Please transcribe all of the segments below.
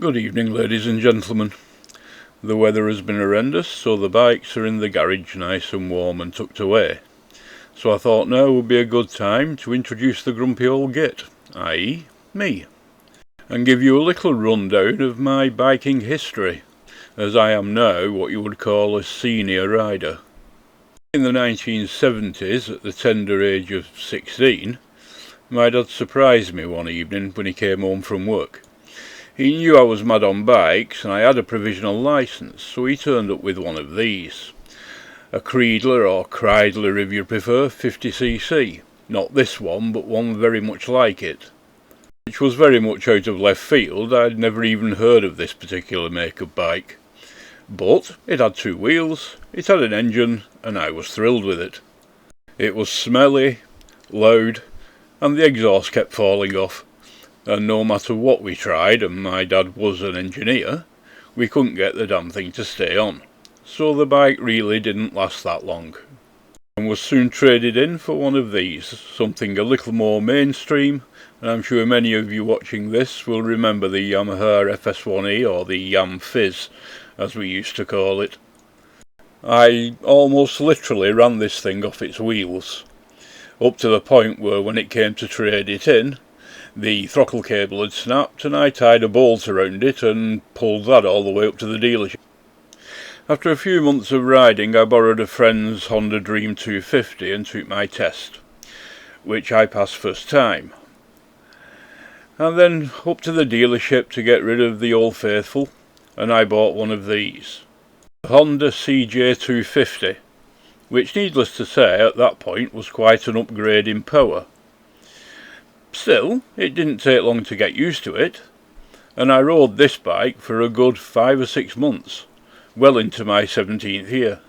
Good evening, ladies and gentlemen. The weather has been horrendous, so the bikes are in the garage nice and warm and tucked away. So I thought now would be a good time to introduce the grumpy old git, i.e. me, and give you a little rundown of my biking history, as I am now what you would call a senior rider. In the 1970s, at the tender age of 16, my dad surprised me one evening when he came home from work. He knew I was mad on bikes and I had a provisional licence, so he turned up with one of these. A Creedler, or Kreidler if you prefer, 50cc. Not this one, but one very much like it. Which was very much out of left field. I'd never even heard of this particular make of bike. But it had two wheels, it had an engine, and I was thrilled with it. It was smelly, loud, and the exhaust kept falling off. And no matter what we tried, and my dad was an engineer, we couldn't get the damn thing to stay on. So the bike really didn't last that long, and was soon traded in for one of these, something a little more mainstream, and I'm sure many of you watching this will remember the Yamaha FS1E, or the Yam Fizz, as we used to call it. I almost literally ran this thing off its wheels, up to the point where when it came to trade it in, the throttle cable had snapped and I tied a bolt around it and pulled that all the way up to the dealership. After a few months of riding, I borrowed a friend's Honda Dream 250 and took my test, which I passed first time. And then up to the dealership to get rid of the Old Faithful, and I bought one of these, the Honda CJ250, which needless to say at that point was quite an upgrade in power. Still, it didn't take long to get used to it, and I rode this bike for a good 5 or 6 months, well into my 17th year.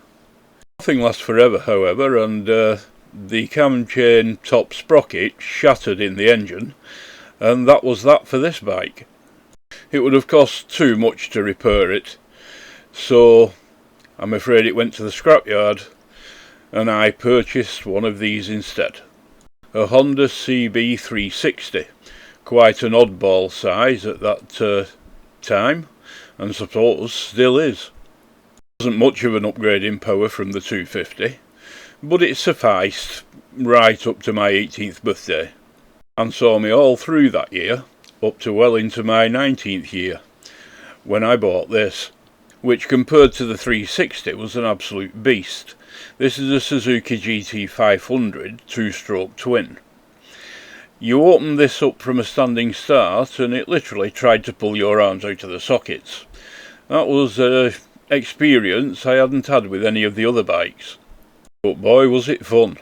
Nothing lasts forever, however, and the cam chain top sprocket shattered in the engine, and that was that for this bike. It would have cost too much to repair it, so I'm afraid it went to the scrapyard, and I purchased one of these instead. A Honda CB360, quite an oddball size at that time, and suppose still is. Wasn't much of an upgrade in power from the 250, but it sufficed right up to my 18th birthday, and saw me all through that year, up to well into my 19th year, when I bought this, which compared to the 360 was an absolute beast. This is a Suzuki GT500 two-stroke twin. You open this up from a standing start and it literally tried to pull your arms out of the sockets. That was an experience I hadn't had with any of the other bikes. But boy was it fun.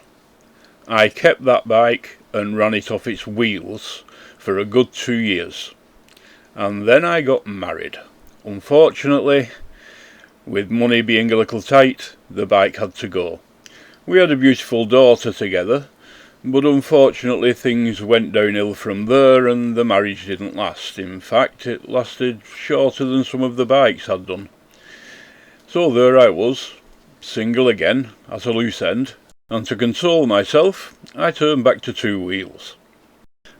I kept that bike and ran it off its wheels for a good 2 years. And then I got married. Unfortunately, with money being a little tight, the bike had to go. We had a beautiful daughter together, but unfortunately things went downhill from there and the marriage didn't last. In fact, it lasted shorter than some of the bikes had done. So there I was, single again, at a loose end, and to console myself, I turned back to two wheels.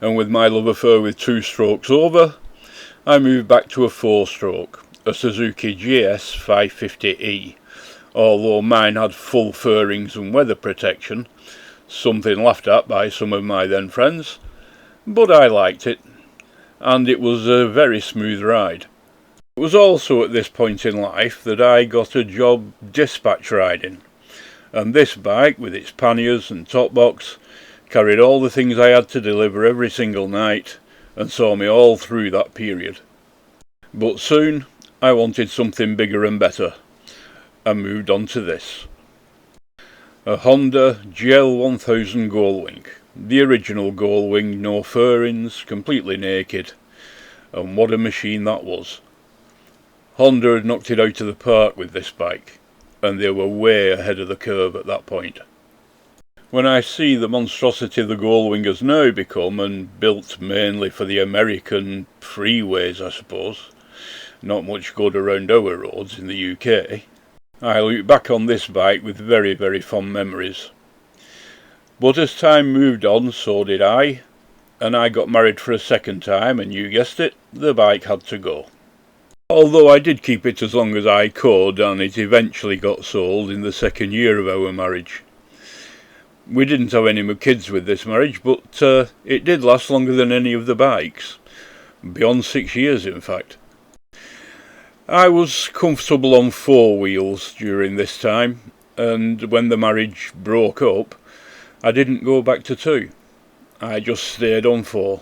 And with my love affair with two strokes over, I moved back to a four-stroke, a Suzuki GS 550E, although mine had full fairings and weather protection, something laughed at by some of my then friends, but I liked it, and it was a very smooth ride. It was also at this point in life that I got a job dispatch riding, and this bike, with its panniers and top box, carried all the things I had to deliver every single night, and saw me all through that period. But soon I wanted something bigger and better, and moved on to this. A Honda GL1000 Gullwing, the original Gullwing, no fairings, completely naked, and what a machine that was. Honda had knocked it out of the park with this bike, and they were way ahead of the curve at that point. When I see the monstrosity the Gullwing has now become, and built mainly for the American freeways I suppose, not much good around our roads in the UK, I look back on this bike with very, very fond memories. But as time moved on, so did I, and I got married for a second time, and you guessed it, the bike had to go. Although I did keep it as long as I could, and it eventually got sold in the second year of our marriage. We didn't have any more kids with this marriage, but it did last longer than any of the bikes. Beyond 6 years, in fact. I was comfortable on 4 wheels during this time, and when the marriage broke up, I didn't go back to 2. I just stayed on 4.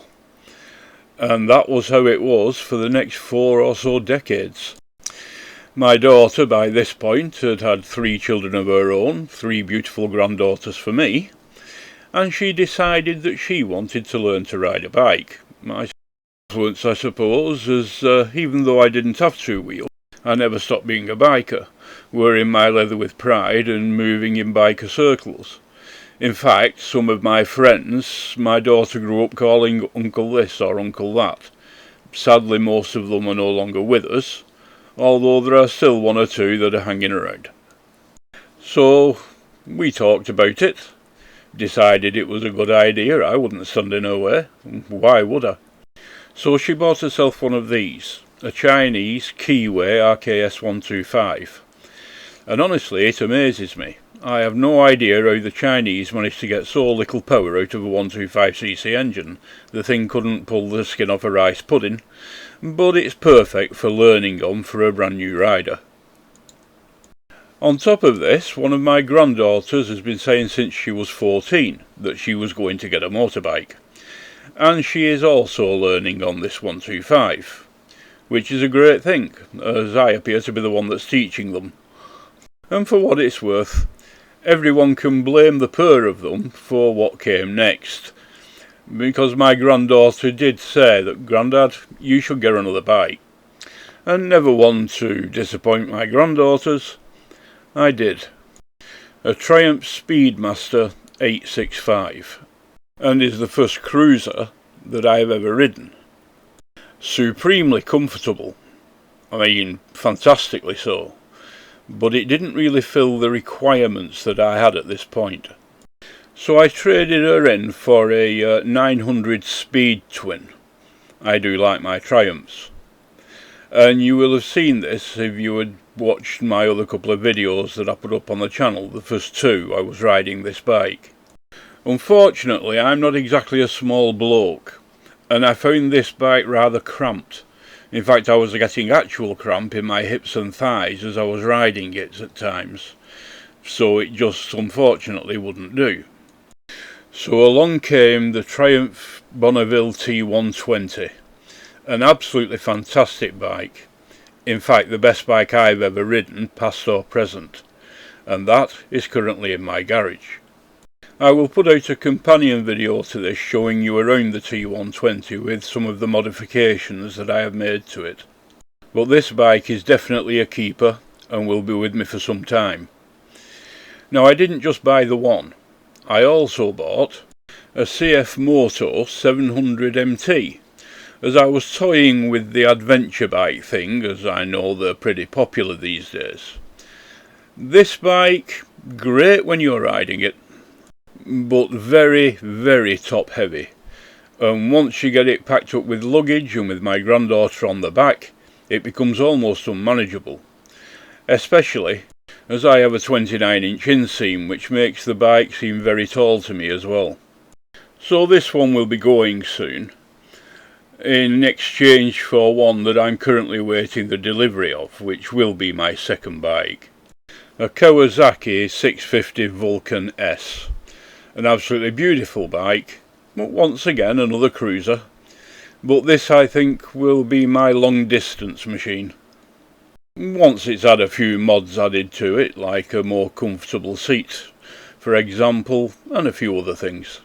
And that was how it was for the next 4 or so decades. My daughter, by this point, had had 3 children of her own, 3 beautiful granddaughters for me, and she decided that she wanted to learn to ride a bike. My influence, I suppose, as even though I didn't have 2 wheels, I never stopped being a biker, wearing my leather with pride and moving in biker circles. In fact, some of my friends, my daughter grew up calling Uncle this or Uncle that. Sadly, most of them are no longer with us, although there are still 1 or 2 that are hanging around. So, we talked about it, decided it was a good idea. I wouldn't stand in her way. Why would I? So she bought herself one of these, a Chinese Keyway RKS 125. And honestly, it amazes me. I have no idea how the Chinese managed to get so little power out of a 125cc engine. The thing couldn't pull the skin off a rice pudding, but it's perfect for learning on for a brand new rider. On top of this, one of my granddaughters has been saying since she was 14 that she was going to get a motorbike. And she is also learning on this 125, which is a great thing, as I appear to be the one that's teaching them. And for what it's worth, everyone can blame the pair of them for what came next, because my granddaughter did say that, "Grandad, you should get another bike." And never one to disappoint my granddaughters, I did. A Triumph Speedmaster 865, and is the first cruiser that I have ever ridden. Supremely comfortable, I mean fantastically so, but it didn't really fill the requirements that I had at this point. So I traded her in for a 900 Speed Twin. I do like my Triumphs. And you will have seen this if you had watched my other couple of videos that I put up on the channel, the first 2 I was riding this bike. Unfortunately, I'm not exactly a small bloke, and I found this bike rather cramped. In fact, I was getting actual cramp in my hips and thighs as I was riding it at times, so it just unfortunately wouldn't do. So along came the Triumph Bonneville T120, an absolutely fantastic bike, in fact the best bike I've ever ridden, past or present, and that is currently in my garage. I will put out a companion video to this showing you around the T120 with some of the modifications that I have made to it. But this bike is definitely a keeper and will be with me for some time. Now, I didn't just buy the one, I also bought a CF Moto 700 MT, as I was toying with the adventure bike thing, as I know they're pretty popular these days. This bike, great when you're riding it, but very, very top heavy, and once you get it packed up with luggage and with my granddaughter on the back, it becomes almost unmanageable, especially as I have a 29-inch inseam, which makes the bike seem very tall to me as well. So this one will be going soon, in exchange for one that I'm currently waiting the delivery of, which will be my second bike, a Kawasaki 650 Vulcan S. An absolutely beautiful bike, but once again another cruiser, but this I think will be my long distance machine. Once it's had a few mods added to it, like a more comfortable seat, for example, and a few other things.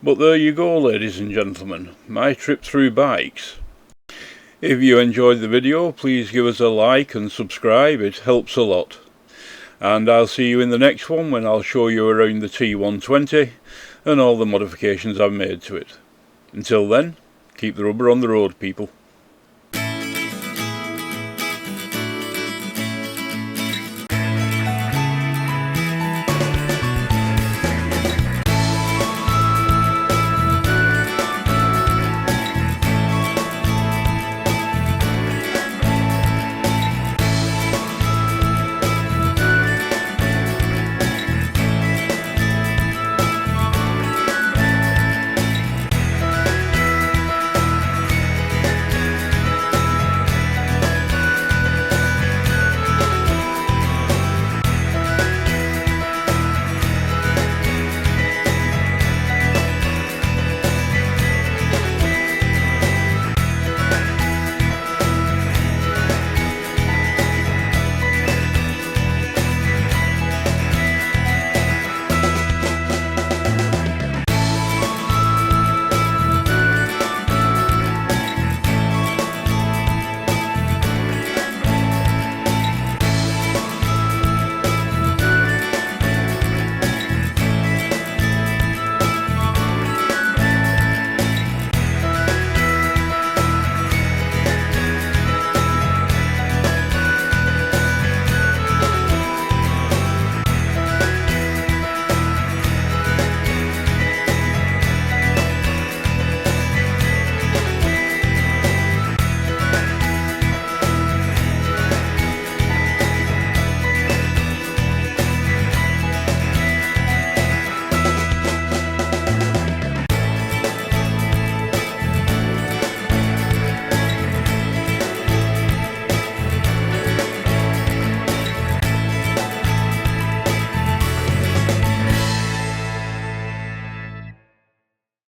But there you go, ladies and gentlemen, my trip through bikes. If you enjoyed the video, please give us a like and subscribe, it helps a lot. And I'll see you in the next one when I'll show you around the T120 and all the modifications I've made to it. Until then, keep the rubber on the road, people.